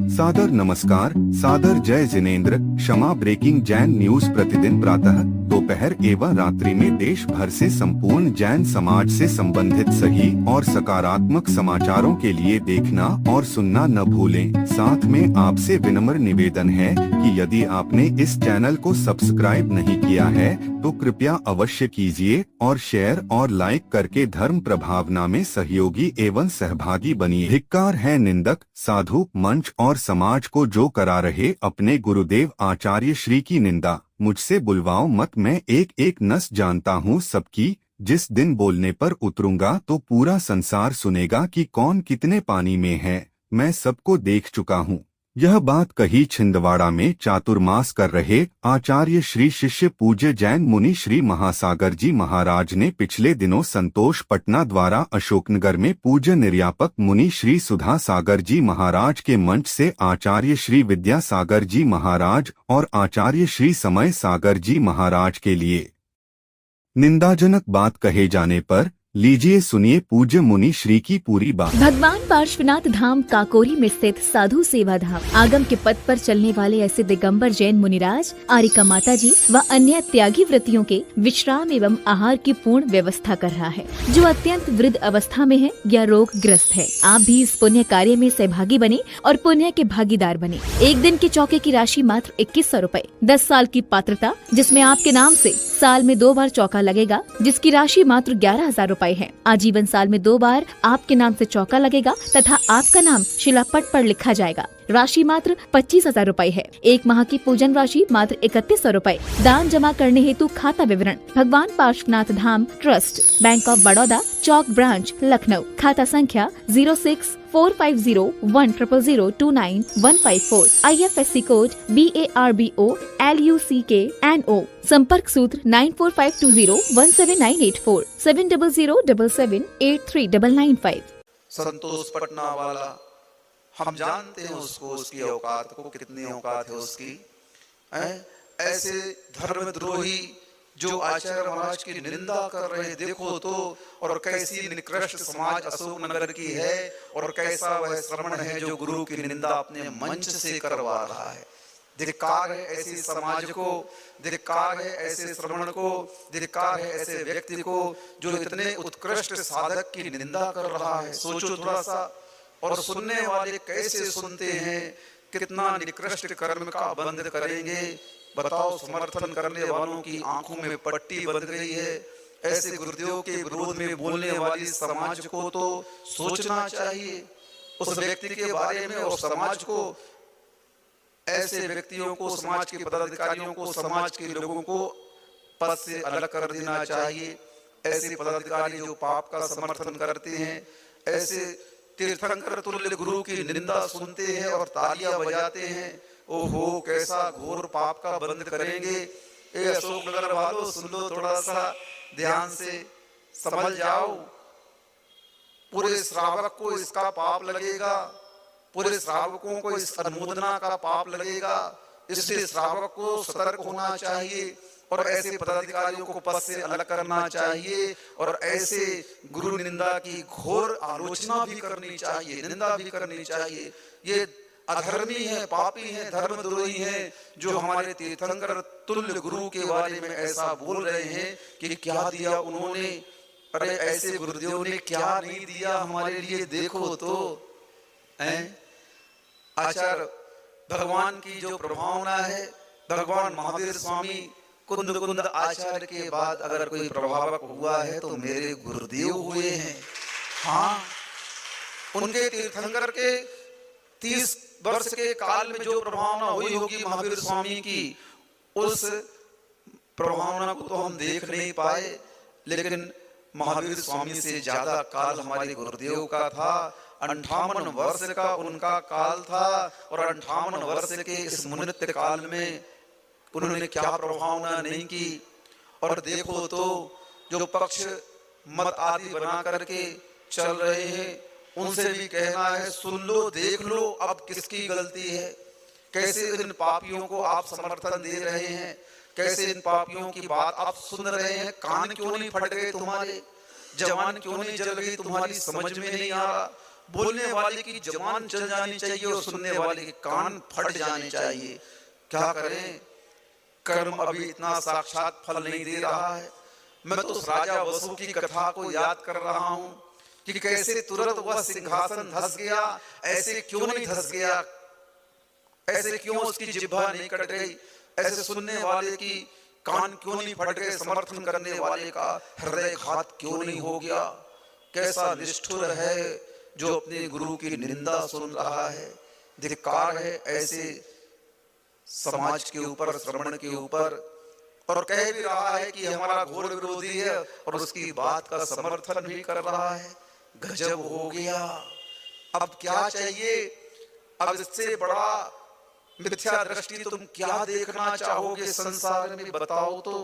सादर नमस्कार, सादर जय जिनेंद्र। क्षमा ब्रेकिंग जैन न्यूज प्रतिदिन प्रातः दोपहर एवं रात्रि में देश भर से संपूर्ण जैन समाज से संबंधित सही और सकारात्मक समाचारों के लिए देखना और सुनना न भूलें। साथ में आपसे विनम्र निवेदन है कि यदि आपने इस चैनल को सब्सक्राइब नहीं किया है तो कृपया अवश्य कीजिए और शेयर और लाइक करके धर्म प्रभावना में सहयोगी एवं सहभागी बनिए। धिक्कार है निंदक, साधु, मंच और समाज को जो करा रहे अपने गुरुदेव आचार्य श्री की निंदा। मुझसे बुलवाओ मत, मैं एक एक नस जानता हूँ सबकी। जिस दिन बोलने पर उतरूंगा तो पूरा संसार सुनेगा कि कौन कितने पानी में है। मैं सबको देख चुका हूँ। यह बात कही छिंदवाड़ा में चातुर्मास कर रहे आचार्य श्री शिष्य पूज्य जैन मुनि श्री महासागर जी महाराज ने पिछले दिनों संतोष पटना द्वारा अशोकनगर में पूज्य निर्यापक मुनि श्री सुधा सागर जी महाराज के मंच से आचार्य श्री विद्यासागर जी महाराज और आचार्य श्री समय सागर जी महाराज के लिए निंदाजनक बात कहे जाने पर लीजिए सुनिए पूज्य मुनि श्री की पूरी बात। भगवान पार्श्वनाथ धाम काकोरी में स्थित साधु सेवा धाम आगम के पथ पर चलने वाले ऐसे दिगंबर जैन मुनिराज, आरिका माता जी व अन्य त्यागी व्रतियों के विश्राम एवं आहार की पूर्ण व्यवस्था कर रहा है, जो अत्यंत वृद्ध अवस्था में है या रोग ग्रस्त है। आप भी इस पुण्य कार्य में सहभागी बने और पुण्य के भागीदार बने। एक दिन के चौके की राशि मात्र 2100 रूपए। 10 साल की पात्रता, जिसमें आपके नाम से साल में 2 बार चौका लगेगा, जिसकी राशि मात्र 11,000 रूपए है। आजीवन साल में 2 बार आपके नाम से चौका लगेगा तथा आपका नाम शिलापट पर लिखा जाएगा। राशि मात्र 25,000 रूपए है। 1 माह की पूजन राशि मात्र 3100 रूपए। दान जमा करने हेतु खाता विवरण भगवान Parshvanath Dham trust, bank of Baroda, Chowk branch, Lucknow. खाता संख्या 0645010029,154। IFSC code BARBO LUCKNO। संपर्क सूत्र 9452017984 7007783995। संतोष पटना वाला, हम जानते हैं उसको, उसकी औकात को, कितनी औकात है उसकी। ऐसे धर्मद्रोही जो आचार्य महाराज की निंदा कर रहे, देखो तो, और कैसी निकृष्ट समाज अशोकनगर की है और कैसा वह श्रमण है जो गुरु की निंदा अपने मंच से करवा रहा है। धिक्कार है ऐसी समाज को, धिक्कार है ऐसे श्रमण को, धिक्कार है ऐसे व्यक्ति को जो इतने उत्कृष्ट साधक की निंदा कर रहा है। सोचो थोड़ा सा, और सुनने वाले कैसे सुनते हैं, कितना निकृष्ट कर्म का बंद करेंगे। बताओ, समर्थन करने वालों की आंखों में पट्टी बंध गई है। ऐसे गुरुदेव के विरोध में बोलने वाली समाज को तो सोचना चाहिए उस व्यक्ति के बारे में, और समाज को, ऐसे व्यक्तियों को, समाज के पदाधिकारियों को, समाज के लोगों को पद से अलग कर देना चाहिए। ऐसे पदाधिकारी जो पाप का समर्थन करते हैं, ऐसे तीर्थंकर तुल्य गुरु की निंदा सुनते हैं और तालियां बजाते हैं, ओहो कैसा घोर पाप का बंद करेंगे। ए अशोकनगर वालों, सुन लो, थोड़ा सा ध्यान से समझ जाओ। पूरे श्रावक को इसका पाप लगेगा, पूरे श्रावकों को इस अनुमोदना का पाप लगेगा। इसलिए श्रावक को सतर्क होना चाहिए और ऐसे पदाधिकारियों को पद से अलग करना चाहिए और ऐसे गुरु निंदा की घोर आलोचना भी करनी चाहिए, निंदा भी करनी चाहिए। ये अधर्मी है, पापी है, धर्मद्रोही है जो हमारे तीर्थंकर तुल्य गुरु के बारे में ऐसा बोल रहे हैं कि क्या दिया उन्होंने। अरे ऐसे गुरुदेव ने क्या नहीं दिया हमारे लिए, देखो तो। आचार्य भगवान की जो प्रभावना है, भगवान महावीर स्वामी कुंद कुंद आचार्य के बाद अगर कोई प्रभावक हुआ है तो मेरे गुरुदेव हुए हैं। हाँ, उनके तीर्थंकर के 30 वर्ष के काल में जो प्रभावना हुई होगी महावीर स्वामी की, उस प्रभावना को तो हम देख नहीं पाए, लेकिन महावीर स्वामी से ज्यादा काल हमारे गुरुदेव का था। 58 वर्ष का उनका काल था और 58 वर्ष के इस मुनित्य काल में उन्होंने क्या प्रभावना नहीं की। और देखो तो, जो पक्ष मत आदि बना करके चल रहे हैं, उनसे भी कहना है, सुन लो, देख लो, अब किसकी गलती है। कैसे इन पापियों को आप समर्थन दे रहे हैं, कैसे इन पापियों की बात आप सुन रहे हैं। कान क्यों नहीं फट गए तुम्हारे, जवान क्यों नहीं जल गई तुम्हारी, समझ में नहीं आ रहा। बोलने वाले की जबान चल जानी चाहिए और सुनने वाले के कान फट जाने चाहिए। क्या करें, कर्म अभी इतना साक्षात फल नहीं दे रहा है। मैं तो उस राजा वसु की कथा को याद कर रहा हूं कि कैसे तुरंत वह सिंहासन धस गया, ऐसे क्यों नहीं धस गया, ऐसे क्यों उसकी जिह्वा नहीं कट गई, ऐसे सुनने वाले की कान क्यों नहीं फट गए, समर्थन करने वाले का हृदय घात क्यों नहीं हो गया। कैसा निष्ठुर है जो अपने गुरु की निंदा सुन रहा है। धिक्कार है ऐसे समाज के ऊपर, श्रवण के ऊपर, और कह भी रहा है कि हमारा घोर विरोधी है और उसकी बात का समर्थन भी कर रहा है। गजब हो गया। अब क्या चाहिए, अब इससे बड़ा मिथ्या दृष्टि तुम क्या देखना चाहोगे संसार में, बताओ तो।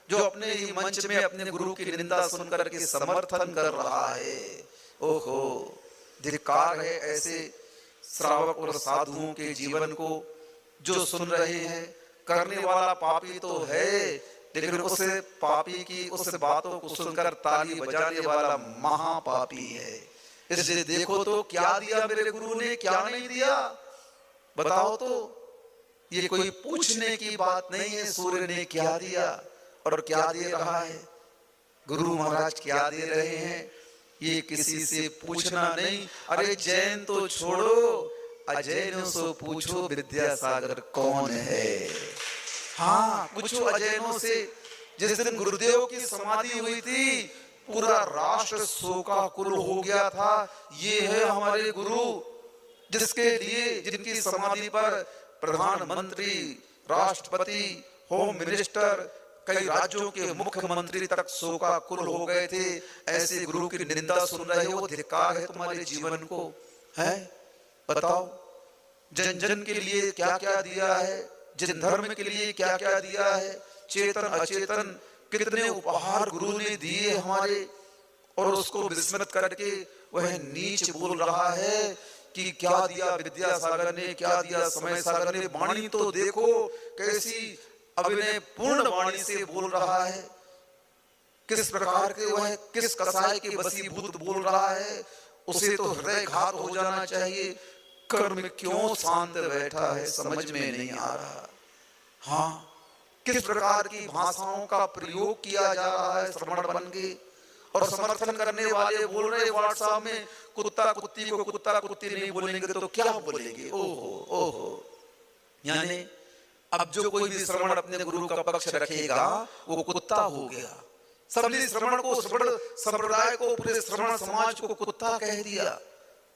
जो अपने ही मंच में अपने गुरु की निंदा सुनकर के समर्थन कर रहा है। ओहो, धिक्कार है ऐसे श्रावक और साधुओं के जीवन को जो सुन रहे हैं। करने वाला पापी तो है, लेकिन उस पापी की उस बातों को सुनकर ताली बजाने वाला महापापी है। इसलिए देखो तो क्या दिया मेरे गुरु ने, क्या नहीं दिया, बताओ तो। ये कोई पूछने की बात नहीं है, सूर्य ने क्या दिया और क्या दे रहा है, गुरु महाराज क्या दे रहे हैं, ये किसी से पूछना नहीं। अरे जैन तो छोड़ो, अजैनों से पूछो विद्यासागर कौन है। हाँ, पूछो अजैनों से। जिस दिन गुरुदेव की समाधि हुई थी, पूरा राष्ट्र शोकाकुल हो गया था। ये है हमारे गुरु, जिसके लिए, जिनकी समाधि पर प्रधानमंत्री, राष्ट्रपति, होम मिनिस्टर, कई राज्यों के मुख्यमंत्री तक शोकाकुल हो गए थे। ऐसे गुरु की निंदा सुन रहे हो, धिक्कार है तुम्हारे जीवन को, है। बताओ, जन जन के लिए क्या क्या दिया है, जिन धर्म के लिए क्या क्या दिया है, चेतन अचेतन कितने उपहार गुरु ने दिए हमारे, और उसको विस्मृत करके वह नीच बोल रहा है कि क्या दिया विद्यासागर ने, क्या दिया समय सागर ने। वाणी तो देखो कैसी अभिनय पूर्ण वाणी से बोल रहा है, किस प्रकार के वह किस कसाय के वशीभूत बोल रहा है। उसे तो हृदय घात हो जाना चाहिए। कर्म क्यों शांत बैठा है, समझ में नहीं आ रहा। हाँ, किस प्रकार की भाषाओं का प्रयोग किया जा रहा है श्रवण बन के, और समर्थन करने वाले बोल रहे व्हाट्सएप में कुत्ता कुत्ती को कुत्ता कुत्ती नहीं बोलेंगे तो क्या बोलेंगे। ओहो ओहो, यानी अब जो कोई भी श्रवण अपने गुरु का पक्ष रखेगा वो कुत्ता हो गया। सबने श्रवण को, श्रवण संप्रदाय को, पूरे श्रवण समाज को कुत्ता कह दिया।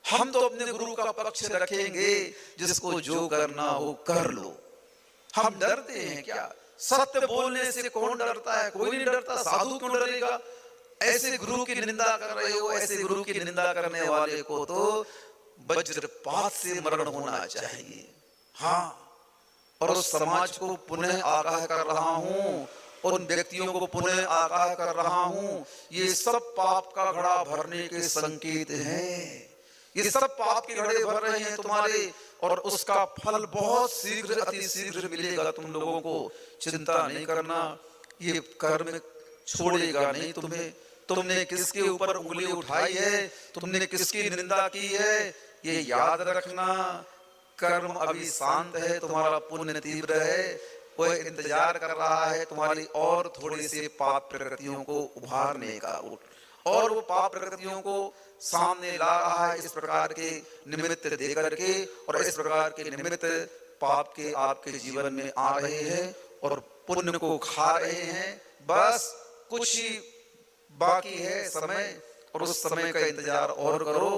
हम तो अपने गुरु का पक्ष रखेंगे, जिसको जो करना हो कर लो। हम डरते हैं क्या? सत्य बोलने से कौन डरता है? कोई नहीं डरता। साधु क्यों डरेगा? ऐसे गुरु की निंदा कर रहे हो, ऐसे गुरु की निंदा करने वाले को तो वज्रपात से मरण होना चाहिए। हाँ, और उस समाज को पुनः आगाह कर रहा हूं, उन व्यक्तियों को पुनः आगाह कर रहा हूं, ये सब पाप का घड़ा भरने के संकेत हैं। ये सब पाप के घड़े भर रहे हैं तुम्हारे, और उसका फल बहुत शीघ्र, अति शीघ्र मिलेगा तुम लोगों को। चिंता नहीं करना, ये कर्म छोड़ेगा नहीं तुम्हें। तुमने किसके ऊपर उंगली उठाई है, तुमने किसकी निंदा की है, ये याद रखना। कर्म अभी शांत है, तुम्हारा पुण्य तीव्र है, वह इंतजार कर रहा है तुम्हारी और थोड़ी सी पाप प्रकृतियों को उभारने का, और वो पाप प्रकृतियों को सामने ला रहा है इस प्रकार के निमित्त दे करके, और इस प्रकार के निमित्त पाप के आपके जीवन में आ रहे हैं और पुण्य को खा रहे हैं। बस कुछ ही बाकी है समय, और उस समय का इंतजार और करो।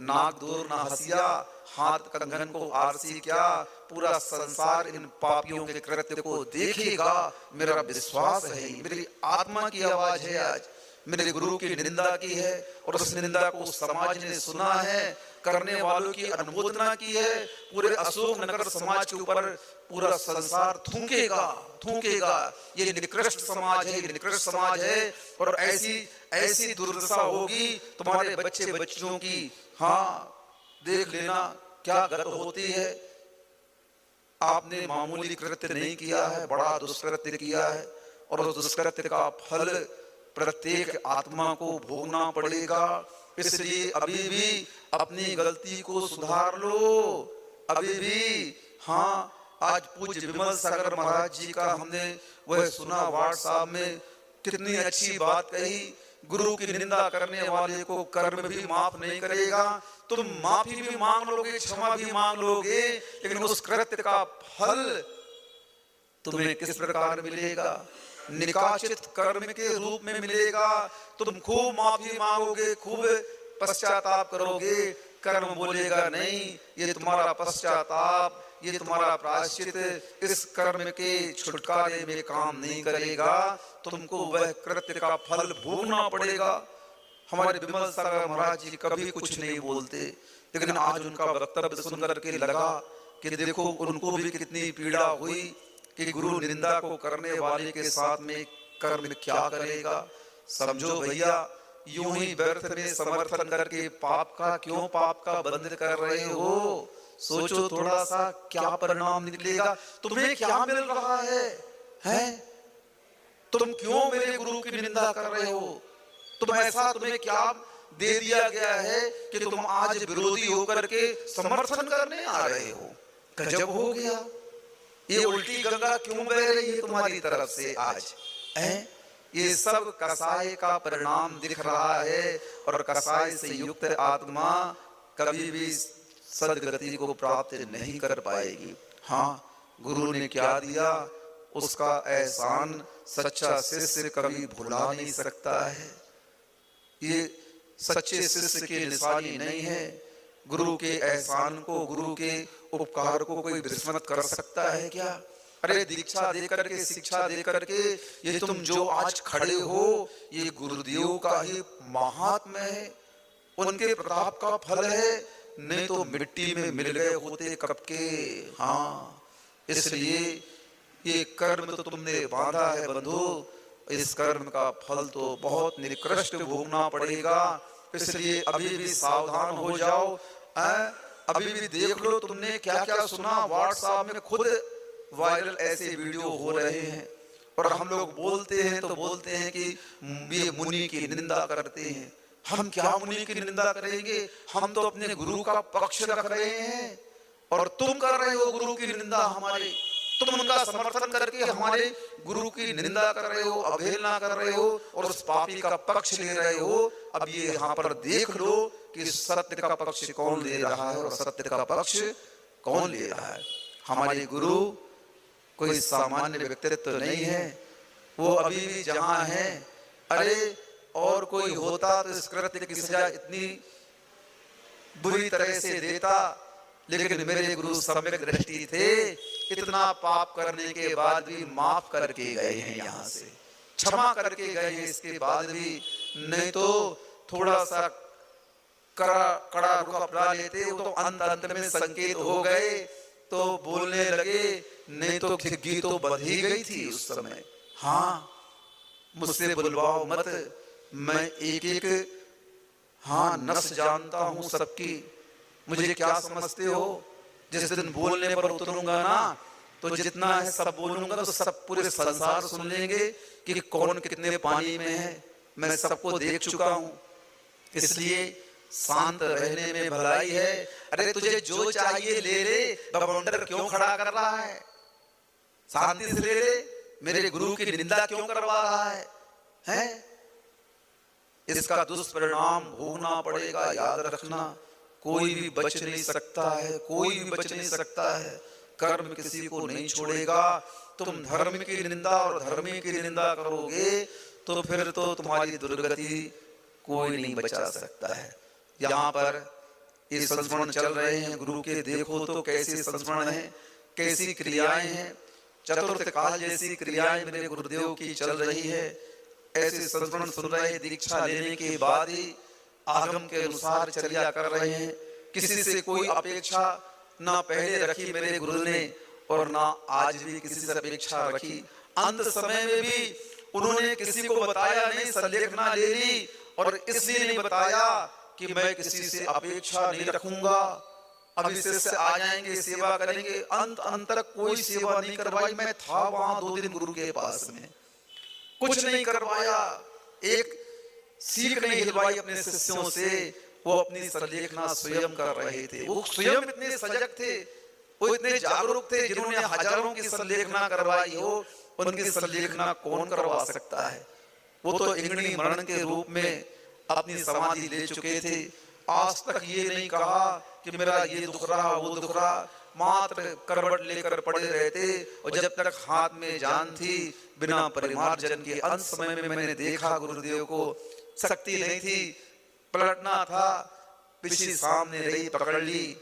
नाक दूर ना हंसिया, हाथ कंगन को आरसी क्या, पूरा संसार इन पापियों के कृत्य को देखेगा। मेरा विश्वास है, मेरी आत्मा की आवाज है, आज मेरे गुरु की निंदा की है, और उस निंदा को समाज ने सुना है, करने वालों की अनुमोदना की है। पूरे अशोक नगर समाज के ऊपर पूरा संसार थूकेगा, थूकेगा। ये निकृष्ट समाज है, ये निकृष्ट समाज है, और ऐसी ऐसी दुर्दशा होगी तुम्हारे बच्चे बच्चियों की। हाँ, देख लेना क्या गत होती है। आपने मामूली कृत्य नहीं किया है, बड़ा दुष्कृत्य किया है, और उस दुष्कृत्य का फल प्रत्येक आत्मा को भोगना पड़ेगा। इसलिए अभी भी अपनी गलती को सुधार लो, अभी भी। हाँ, आज पूज्य विमल सागर महाराज जी का हमने वह सुना व्हाट्सएप में, कितनी अच्छी बात कही। गुरु की निंदा करने वाले को कर्म भी माफ नहीं करेगा। तुम माफी भी मांग लोगे, क्षमा भी मांग लोगे, लेकिन उस कृत्य का फल तुम्हें किस प्रकार मिलेगा? निकाचित कर्म के रूप में मिलेगा। तुम खूब माफी मांगोगे, खूब पश्चाताप करोगे, कर्म बोलेगा नहीं ये तुम्हारा पश्चाताप, ये तुम्हारा प्रायश्चित इस कर्म के छुटकारे में काम नहीं करेगा। तुमको वह कृत्य का फल भोगना पड़ेगा। हमारे विमल सागर महाराज जी कभी कुछ नहीं बोलते, लेकिन आज उनका वक्तव्य सुनकर के लगा कि देखो उनको भी कितनी पीड़ा हुई कि गुरु निंदा को करने वाले के साथ में कर्म क्या करेगा। समझो भैया, यूं ही व्यर्थ में समर्थन करके पाप का बंधन कर रहे हो। सोचो थोड़ा सा, क्या परिणाम निकलेगा, तुम्हें क्या मिल रहा है, हैं? तुम क्यों मेरे गुरु की निंदा कर रहे हो? तुम ऐसा, तुम्हें क्या दे दिया गया है कि तुम आज विरोधी होकर के समर्थन करने आ रहे हो? गजब हो गया। ये उल्टी गंगा क्यों बह रही है तुम्हारी तरफ से आज, हैं? ये सब कसाय का परिणाम दिख रहा है, और कसाय से युक्त आत्मा कभी भी सदगति को प्राप्त नहीं कर पाएगी। हाँ, गुरु ने क्या दिया उसका एहसान सच्चा शिष्य कभी भुला नहीं सकता है। ये सच्चे शिष्य की निशानी नहीं है। गुरु के एहसान को, गुरु के उपकार को कोई विस्मृत कर सकता है क्या? अरे दीक्षा दे करके, शिक्षा दे करके ये तुम जो आज खड़े हो, ये गुरुदेव का ही महात्म्य है, उनके प्रताप का फल है, नहीं तो मिट्टी में मिल गए होते कब के। हाँ, इसलिए ये कर्म तो तुमने बांधा है बंधु, इस कर्म का फल तो बहुत निकृष्ट भोगना पड़ेगा। इसलिए अभी भी सावधान हो जाओ। अभी भी देख लो तुमने क्या क्या सुना, व्हाट्सएप में खुद वायरल ऐसे वीडियो हो रहे हैं, और हम लोग बोलते हैं तो बोलते हैं कि ये मुनि की निंदा करते हैं। हम क्या मुनि की निंदा करेंगे? हम तो अपने गुरु का पक्ष रख रहे हैं, और तुम कर रहे हो गुरु की निंदा हमारे। तुम उनका समर्थन करके हमारे गुरु की निंदा कर रहे हो, अवहेलना कर रहे हो, और उस पापी का पक्ष ले रहे हो। अब ये यहाँ पर देख लो कि सत्य का पक्ष कौन ले रहा है और सत्य का पक्ष कौन ले रहा है। हमारे गुरु कोई सामान्य व्यक्तित्व नहीं है, वो अभी भी जहाँ है। अरे और कोई होता तो इस कृत्य की सजा इतनी बुरी तरह से देता, लेकिन मेरे गुरु सम्यक दृष्टि थे, इतना पाप करने के बाद भी माफ करके गए हैं, यहाँ से क्षमा करके गए हैं इसके बाद भी। नहीं तो थोड़ा सा कड़ा रुख अपना लेते, वो तो अंत में संकेत हो गए तो बोलने लगे, नहीं तो खिग्गी तो बंध ही गई थी उस समय। हाँ, मुझसे बुलवाओ मत, मैं एक एक नस जानता हूं सबकी। मुझे क्या समझते हो? जिस दिन बोलने पर उतरूंगा ना, तो जितना है सब बोलूंगा, तो सब पूरे संसार सुन लेंगे कि कौन कितने पानी में है। मैं सबको देख चुका हूं, इसलिए शांत रहने में भलाई है। अरे तुझे जो चाहिए ले ले, बवंडर क्यों खड़ा कर रहा है? शांति से ले ले, मेरे गुरु की निंदा क्यों करवा रहा है, हैं? इसका दुष्परिणाम भोगना पड़ेगा, याद रखना। कोई भी बच नहीं सकता है, कोई भी बच नहीं सकता है। कर्म किसी को नहीं छोड़ेगा। तुम धर्म की निंदा और धर्मी की निंदा करोगे तो फिर तो तुम्हारी दुर्गति कोई नहीं बचा सकता है। यहाँ पर ये संस्मरण चल रहे हैं गुरु के, देखो तो कैसे संस्मरण है, कैसी क्रियाएं हैं। चतुर्थ काल जैसी क्रियाएं मेरे गुरुदेव की चल रही है। ऐसे संस्मरण सुन रहे हैं, दीक्षा लेने के बाद ही आगम के अनुसार चर्या कर रहे हैं। किसी से कोई अपेक्षा ना पहले रखी मेरे गुरु ने, और ना आज भी किसी से अपेक्षा रखी। अंत समय में भी उन्होंने किसी को बताया नहीं, संलेख ना ले ली, और इसलिए नहीं बताया कि मैं किसी से अपेक्षा नहीं रखूंगा। अभी शिष्य आ जाएंगे, सेवा करेंगे, अंत तक कोई सेवा नहीं करवाई। मैं था वहां 2 दिन गुरु के पास में, कुछ नहीं करवाया। एक सीख नहीं हिलवाई अपने शिष्यों से, वो अपनी संलेखना स्वयं कर रहे थे। वो स्वयं इतने सजग थे, वो इतने जागरूक थे, जिन्होंने हजारों की संलेखना करवाई हो, उनकी संलेखना कौन करवा सकता है। वो तो इंगनी मरण के रूप में अपनी समाधि ले चुके थे। आज तक ये नहीं कहा कि मेरा ये दुख रहा वो दुख रहा, मात्र करवट लेकर पड़े रहते। और जब तक हाथ में जान थी, बिना परिमार्जन के अंत समय में मैंने देखा गुरुदेव को शक्ति नहीं थी, पलटना था, पिछली सामने रही पकड़ ली।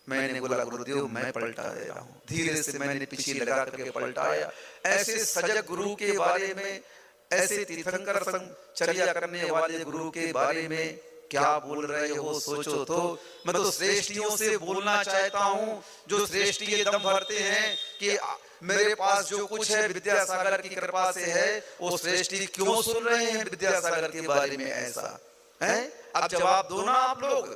मैंने बोला गुरुदेव मैं पलटा दे रहा हूँ। धीरे से मैंने पीछे लगा करके पलटाया। ऐसे सजग गुरु के बारे में, ऐसे तीर्थंकर संग चर्या करने वाले गुरु के बारे में क्या बोल रहे हो सोचो तो। मैं तो श्रेष्ठियों से बोलना चाहता हूँ, जो श्रेष्ठी ये दम भरते हैं कि मेरे पास जो कुछ है विद्यासागर की कृपा से है, वो श्रेष्ठी क्यों सुन रहे हैं विद्यासागर के बारे में ऐसा है। अब जवाब दो ना, आप लोग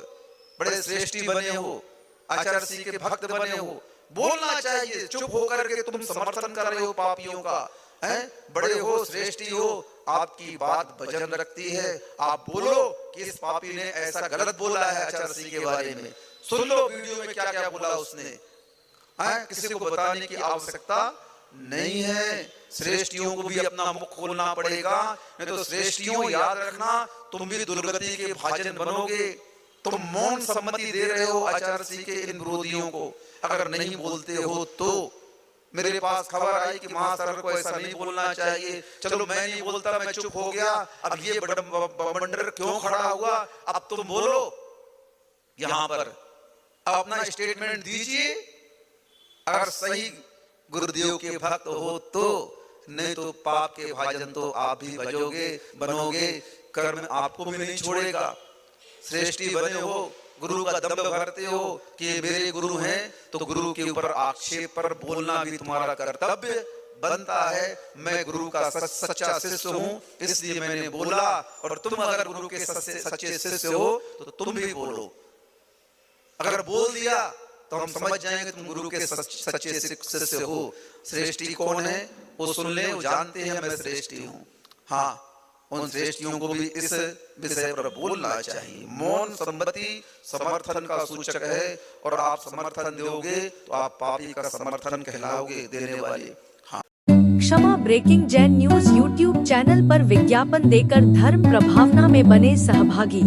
बड़े श्रेष्ठी बने हो, आचार्य श्री के भक्त बने हो, बोलना चाहिए। चुप होकर के तुम समर्थन कर रहे हो पापियों का, हैं? बड़े हो, श्रेष्ठी हो, आपकी बात वजन रखती है। आप बोलो कि इस पापी ने ऐसा गलत बोला है आचार्य श्री के बारे में। सुन लो वीडियो में क्या क्या बोला उसने, हैं? किसी को बताने की आवश्यकता नहीं है। श्रेष्ठियों को भी अपना मुख खोलना पड़ेगा, नहीं तो श्रेष्ठियों याद रखना, तुम भी दुर्गति के भाजन बनोगे। तुम मौन सम्मति दे रहे हो आचार्य श्री के इन विरोधियों को। अगर नहीं बोलते हो तो मेरे पास खबर आई कि महासर को ऐसा नहीं बोलना चाहिए, चलो मैं नहीं बोलता, मैं चुप हो गया। अब ये बवंडर क्यों खड़ा हुआ, अब तुम बोलो यहां पर, अपना स्टेटमेंट दीजिए। अगर सही गुरुदेव के भक्त हो तो, नहीं तो पाप के भाजन तो आप भी भजोगे, बनोगे, कर्म आपको भी नहीं छोड़ेगा। श्रेष्ठी बने हो, गुरु का दम्भ भरते हो कि मेरे गुरु हैं, तो गुरु के ऊपर आक्षेप पर बोलना भी तुम्हारा कर्तव्य बनता है। मैं गुरु का सच्चा शिष्य हूँ, इसलिए मैंने बोला। और तुम अगर गुरु के सच्चे शिष्य हो तो तुम भी बोलो। अगर बोल दिया तो हम समझ जाएंगे तुम गुरु के सच्चे शिष्य हो। श्रेष्ठी कौन है वो सुन ले, वो जानते हैं मैं श्रेष्ठी हूँ। हाँ, उन श्रेष्ठियों को भी इस विषय पर बोलना चाहिए। मौन सम्मति समर्थन का सूचक है, और आप समर्थन दोगे तो आप पापी का समर्थन कहलाओगे देने वाले। हाँ। Kshama breaking Jain news YouTube channel पर विज्ञापन देकर धर्म प्रभावना में बने सहभागी।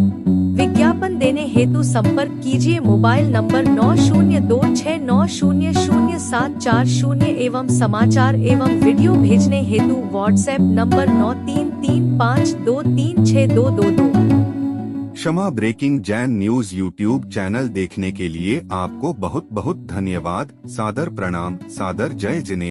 विज्ञापन देने हेतु संपर्क कीजिए मोबाइल नंबर 9026900740 एवं समाचार एवं वीडियो भेजने हेतु WhatsApp number 9335236222। Kshama breaking Jain news YouTube channel देखने के लिए आपको बहुत बहुत धन्यवाद। सादर प्रणाम, सादर जय जिनेंद्र।